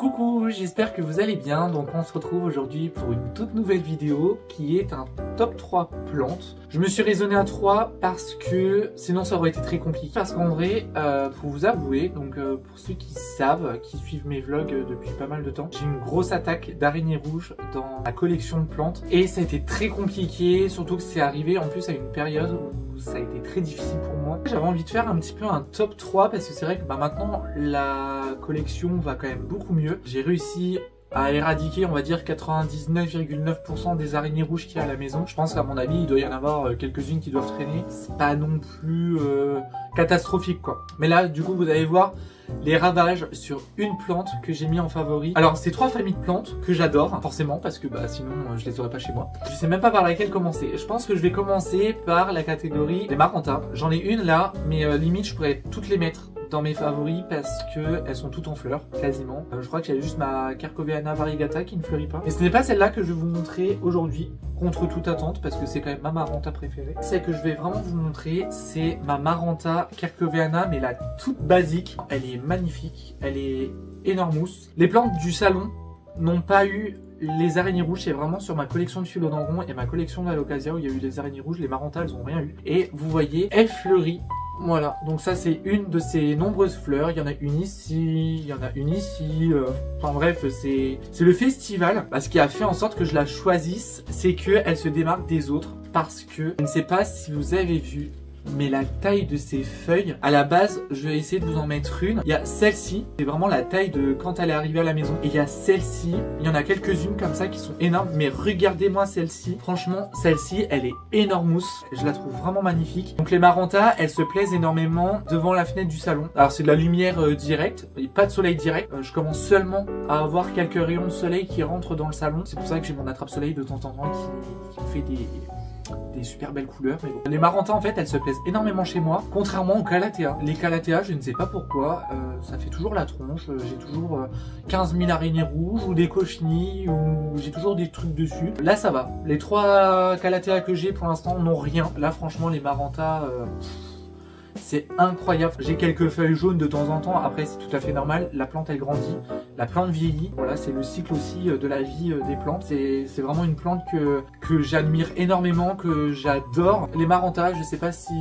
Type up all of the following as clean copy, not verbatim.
Coucou, j'espère que vous allez bien. Donc on se retrouve aujourd'hui pour une toute nouvelle vidéo qui est un top 3 plantes. Je me suis raisonné à 3 parce que sinon ça aurait été très compliqué. Parce qu'en vrai, pour vous avouer, donc pour ceux qui savent, qui suivent mes vlogs depuis pas mal de temps, j'ai une grosse attaque d'araignées rouges dans ma collection de plantes. Et ça a été très compliqué, surtout que c'est arrivé en plus à une période où ça a été très difficile pour moi. J'avais envie de faire un petit peu un top 3 parce que c'est vrai que maintenant la collection va quand même beaucoup mieux. J'ai réussi à éradiquer, on va dire, 99,9% des araignées rouges qu'il y a à la maison. Je pense qu'à mon avis, il doit y en avoir quelques-unes qui doivent traîner. C'est pas non plus catastrophique, quoi. Mais là, du coup, vous allez voir les ravages sur une plante que j'ai mis en favori. Alors, c'est 3 familles de plantes que j'adore, forcément, parce que sinon, je les aurais pas chez moi. Je sais même pas par laquelle commencer. Je pense que je vais commencer par la catégorie des Marantas. J'en ai une là, mais limite, je pourrais toutes les mettre dans mes favoris parce que elles sont toutes en fleurs, quasiment. Je crois que j'ai juste ma Quercovena variegata qui ne fleurit pas. Et ce n'est pas celle-là que je vais vous montrer aujourd'hui, contre toute attente, parce que c'est quand même ma Maranta préférée. Celle que je vais vraiment vous montrer, c'est ma Maranta Quercovena, mais la toute basique. Elle est magnifique, elle est énormous. Les plantes du salon n'ont pas eu les araignées rouges, c'est vraiment sur ma collection de philodendrons et ma collection d'Alocasia où il y a eu les araignées rouges. Les Marantas, elles n'ont rien eu. Et vous voyez, elle fleurit. Voilà, donc ça c'est une de ces nombreuses fleurs. Il y en a une ici, il y en a une ici. Enfin bref, c'est le festival. Ce qui a fait en sorte que je la choisisse, c'est qu'elle se démarque des autres. Parce que, je ne sais pas si vous avez vu, mais la taille de ces feuilles, à la base, je vais essayer de vous en mettre une. Il y a celle-ci, c'est vraiment la taille de quand elle est arrivée à la maison. Et il y a celle-ci, il y en a quelques-unes comme ça qui sont énormes. Mais regardez-moi celle-ci. Franchement, celle-ci, elle est énormous. Je la trouve vraiment magnifique. Donc les Marantas, elles se plaisent énormément devant la fenêtre du salon. Alors c'est de la lumière directe, pas de soleil direct. Je commence seulement à avoir quelques rayons de soleil qui rentrent dans le salon. C'est pour ça que j'ai mon attrape-soleil de temps en temps qui me fait des super belles couleurs. Mais bon. Les Marantas en fait elles se plaisent énormément chez moi, contrairement aux Calathea. Les Calathea, je ne sais pas pourquoi, ça fait toujours la tronche. J'ai toujours 15 000 araignées rouges ou des cochenilles ou j'ai toujours des trucs dessus. Là ça va. Les 3 Calathea que j'ai pour l'instant n'ont rien. Là franchement les Marantas c'est incroyable. J'ai quelques feuilles jaunes de temps en temps. Après, c'est tout à fait normal. La plante, elle grandit. La plante vieillit. Voilà, c'est le cycle aussi de la vie des plantes. C'est vraiment une plante que j'admire énormément, que j'adore. Les Marantas, je sais pas si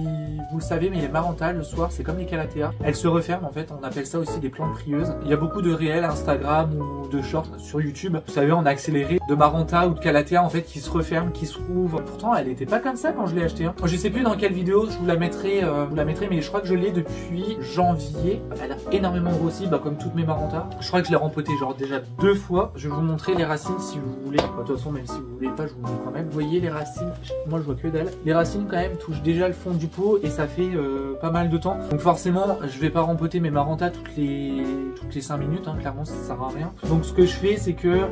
vous le savez, mais les Marantas, le soir, c'est comme les Calathea. Elles se referment, en fait. On appelle ça aussi des plantes prieuses. Il y a beaucoup de réels Instagram ou de shorts sur YouTube. Vous savez, en accéléré, de Marantas ou de Calathea, en fait, qui se referment, qui se rouvrent. Pourtant, elle était pas comme ça quand je l'ai acheté. Je sais plus dans quelle vidéo je vous la mettrai, mais je crois que je l'ai depuis janvier. Elle a énormément grossi, comme toutes mes Marantas. Je crois que je l'ai rempoté genre déjà 2 fois. Je vais vous montrer les racines si vous voulez. De toute façon, même si vous voulez pas, je vous montre quand même. Vous voyez les racines, moi je vois que dalle. Les racines quand même touchent déjà le fond du pot et ça fait pas mal de temps. Donc forcément, je vais pas rempoter mes Marantas toutes les 5 minutes, clairement ça sert à rien. Donc ce que je fais, c'est que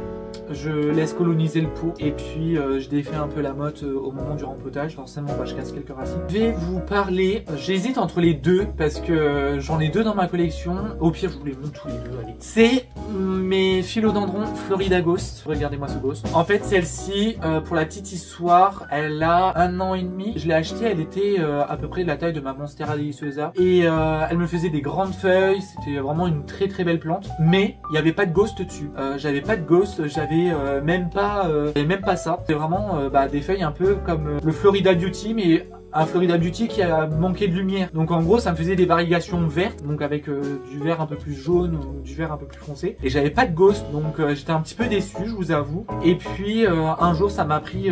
je laisse coloniser le pot et puis je défais un peu la motte au moment du rempotage. Forcément, je casse quelques racines. Je vais vous parler, j'hésite entre les deux parce que j'en ai 2 dans ma collection. Au pire, je vous les montre tous les deux. Allez. C'est mes philodendrons Florida Ghost. Regardez-moi ce ghost. En fait, celle-ci, pour la petite histoire, elle a 1 an et demi. Je l'ai achetée, elle était à peu près de la taille de ma Monstera deliciosa et elle me faisait des grandes feuilles. C'était vraiment une très très belle plante. Mais il n'y avait pas de ghost dessus. J'avais pas de ghost. J'avais même pas ça. C'est vraiment des feuilles un peu comme le Florida Beauty, mais un Florida Beauty qui a manqué de lumière. Donc en gros ça me faisait des variations vertes, donc avec du vert un peu plus jaune ou du vert un peu plus foncé. Et j'avais pas de ghost, donc j'étais un petit peu déçu, je vous avoue. Et puis un jour ça m'a pris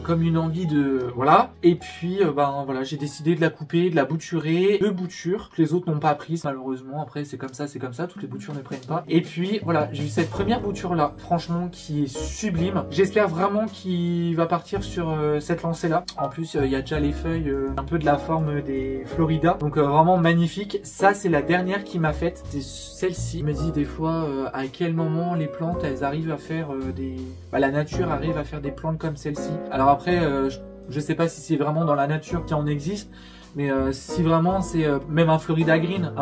comme une envie de... Voilà. Et puis voilà, j'ai décidé de la couper, de la bouturer. 2 boutures, les autres n'ont pas pris malheureusement. Après c'est comme ça, toutes les boutures ne prennent pas. Et puis voilà, j'ai eu cette première bouture là, franchement qui est sublime. J'espère vraiment qu'il va partir sur cette lancée là. En plus il y a déjà les feuilles un peu de la forme des Florida, donc vraiment magnifique. Ça c'est la dernière qui m'a faite, c'est celle-ci. Je me dis des fois à quel moment les plantes elles arrivent à faire la nature arrive à faire des plantes comme celle-ci. Alors après je sais pas si c'est vraiment dans la nature qu'il en existe, mais si vraiment c'est même un Florida Green,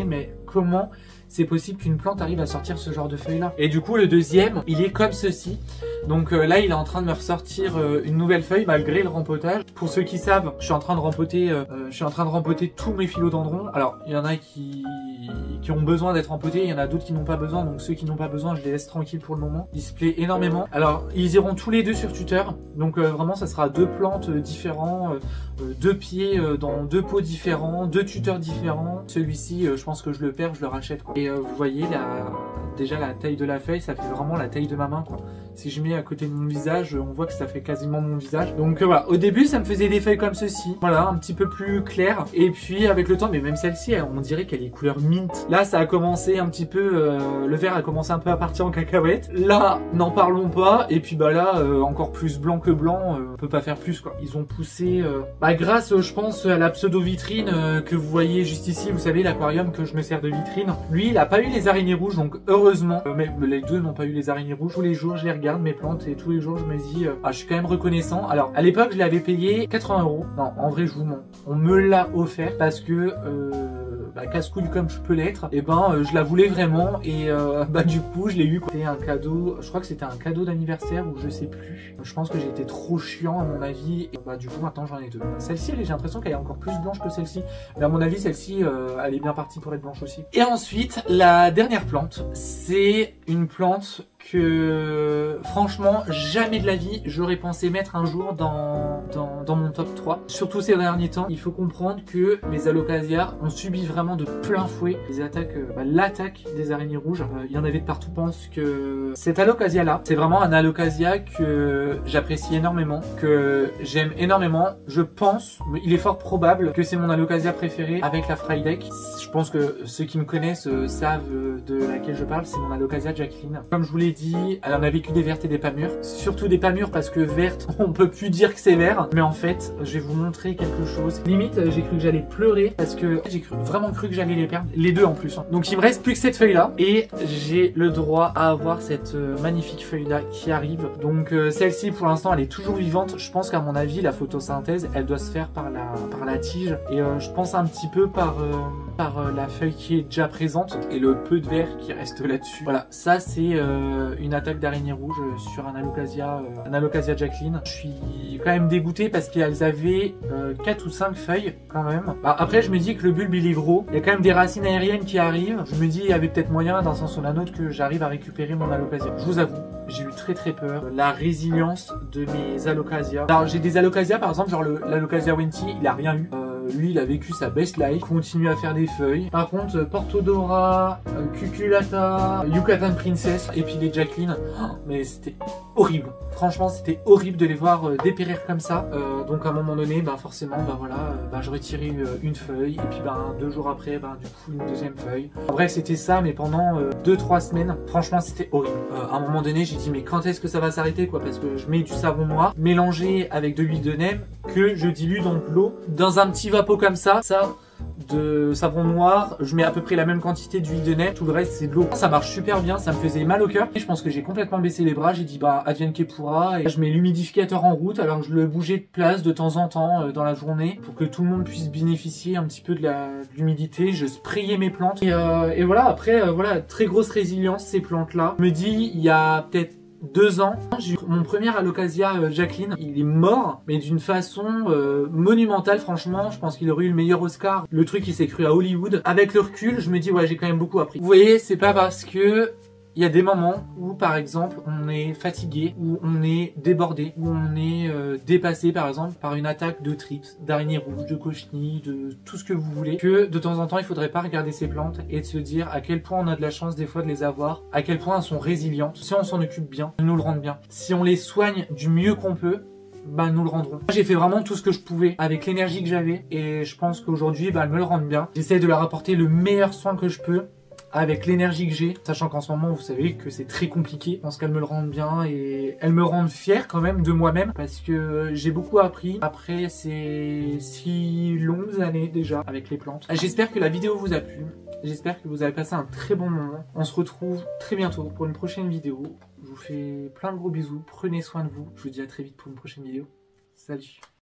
mais comment c'est possible qu'une plante arrive à sortir ce genre de feuilles là? Et du coup le deuxième il est comme ceci. Donc là il est en train de me ressortir une nouvelle feuille malgré le rempotage. Pour ceux qui savent, je suis en train de rempoter tous mes philodendrons. Alors il y en a qui qui ont besoin d'être empotés, il y en a d'autres qui n'ont pas besoin, donc ceux qui n'ont pas besoin, je les laisse tranquilles pour le moment. Ils se plaît énormément. Alors, ils iront tous les deux sur tuteur, donc vraiment ça sera 2 plantes différents, 2 pieds dans 2 pots différents, 2 tuteurs différents. Celui-ci, je pense que je le perds, je le rachète, quoi. Et vous voyez, déjà la taille de la feuille, ça fait vraiment la taille de ma main, quoi. Si je mets à côté de mon visage, on voit que ça fait quasiment mon visage. Donc voilà, au début ça me faisait des feuilles comme ceci, voilà, un petit peu plus clair. Et puis avec le temps, mais même celle-ci, on dirait qu'elle est couleur mint. Là ça a commencé un petit peu, le vert a commencé un peu à partir en cacahuète. Là, n'en parlons pas. Et puis bah là, encore plus blanc que blanc, on peut pas faire plus, quoi. Ils ont poussé, grâce je pense à la pseudo vitrine que vous voyez juste ici, vous savez l'aquarium que je me sers de vitrine. Lui il a pas eu les araignées rouges, donc heureusement, mais les deux n'ont pas eu les araignées rouges. Tous les jours je les regarde mes plantes et tous les jours je me dis je suis quand même reconnaissant. Alors à l'époque je l'avais payé 80 €. Non, en vrai je vous mens, on me l'a offert parce que casse-couille comme je peux l'être, et je la voulais vraiment et du coup je l'ai eu, quoi. C'était un cadeau, je crois que c'était un cadeau d'anniversaire ou je sais plus. Je pense que j'ai été trop chiant à mon avis et du coup maintenant j'en ai 2. Celle-ci j'ai l'impression qu'elle est encore plus blanche que celle-ci, mais à mon avis celle-ci elle est bien partie pour être blanche aussi. Et ensuite la dernière plante, c'est une plante que franchement jamais de la vie j'aurais pensé mettre un jour dans mon top 3. Surtout ces derniers temps, il faut comprendre que mes alocasias ont subi vraiment de plein fouet les attaques, l'attaque des araignées rouges. Il y en avait de partout. Je pense que cet alocasia là, c'est vraiment un alocasia que j'apprécie énormément, que j'aime énormément. Je pense, il est fort probable que c'est mon alocasia préféré avec la Frydek. Je pense que ceux qui me connaissent savent de laquelle je parle, c'est mon alocasia Jacqueline. Comme je vous l'ai dit, elle en a vécu des vertes et des pas mûres. Surtout des pas mûres parce que vertes, on peut plus dire que c'est vert. Mais en fait, je vais vous montrer quelque chose. Limite, j'ai cru que j'allais pleurer parce que j'ai vraiment cru que j'allais les perdre. Les deux en plus. Donc il me reste plus que cette feuille là. Et j'ai le droit à avoir cette magnifique feuille là qui arrive. Donc celle-ci pour l'instant elle est toujours vivante. Je pense qu'à mon avis la photosynthèse elle doit se faire par la tige. Et je pense un petit peu par la feuille qui est déjà présente. Et le peu de vert qui reste là-dessus. Voilà, ça c'est une attaque d'araignée rouge sur un alocasia Jacqueline. Je suis quand même dégoûté parce qu'elles avaient 4 ou 5 feuilles quand même. Après je me dis que le bulbe il est gros, il y a quand même des racines aériennes qui arrivent. Je me dis il y avait peut-être moyen d'un sens ou d'un autre que j'arrive à récupérer mon alocasia. Je vous avoue, j'ai eu très peur. La résilience de mes alocasias. Alors j'ai des alocasias par exemple, genre l'alocasia Wenty, il a rien eu. Lui il a vécu sa best life, continue à faire des feuilles. Par contre Portodora, Cuculata, Yucatan Princess et puis les Jacqueline, mais c'était horrible. Franchement c'était horrible de les voir dépérir comme ça. Donc à un moment donné forcément je retirais une feuille et puis 2 jours après du coup une deuxième feuille. Bref c'était ça, mais pendant 2-3 semaines franchement c'était horrible. À un moment donné j'ai dit mais quand est-ce que ça va s'arrêter, quoi, parce que je mets du savon noir mélangé avec de l'huile de neem que je dilue dans de l'eau dans un petit vapeau comme ça de savon noir, je mets à peu près la même quantité d'huile de neem, tout le reste c'est de l'eau. Ça marche super bien, ça me faisait mal au cœur. Je pense que j'ai complètement baissé les bras, j'ai dit advienne que pourra, et je mets l'humidificateur en route, alors je le bougeais de place de temps en temps dans la journée pour que tout le monde puisse bénéficier un petit peu de l'humidité. Je sprayais mes plantes et voilà, après très grosse résilience ces plantes là. Je me dis il y a peut-être 2 ans, j'ai eu mon premier alocasia Jacqueline. Il est mort, mais d'une façon monumentale. Franchement, je pense qu'il aurait eu le meilleur Oscar. Le truc, il s'est cru à Hollywood. Avec le recul, je me dis ouais, j'ai quand même beaucoup appris. Vous voyez, c'est pas parce que il y a des moments où par exemple on est fatigué, où on est débordé, où on est dépassé par exemple par une attaque de trips, d'araignées rouges, de cochenilles, de tout ce que vous voulez, que de temps en temps il faudrait pas regarder ces plantes et de se dire à quel point on a de la chance des fois de les avoir, à quel point elles sont résilientes. Si on s'en occupe bien, elles nous le rendent bien. Si on les soigne du mieux qu'on peut, nous le rendrons. J'ai fait vraiment tout ce que je pouvais avec l'énergie que j'avais et je pense qu'aujourd'hui elles me le rendent bien. J'essaie de leur apporter le meilleur soin que je peux avec l'énergie que j'ai, sachant qu'en ce moment vous savez que c'est très compliqué. Je pense qu'elles me le rendent bien et elles me rendent fière quand même de moi-même parce que j'ai beaucoup appris après ces 6 longues années déjà avec les plantes. J'espère que la vidéo vous a plu, j'espère que vous avez passé un très bon moment. On se retrouve très bientôt pour une prochaine vidéo. Je vous fais plein de gros bisous, prenez soin de vous. Je vous dis à très vite pour une prochaine vidéo. Salut!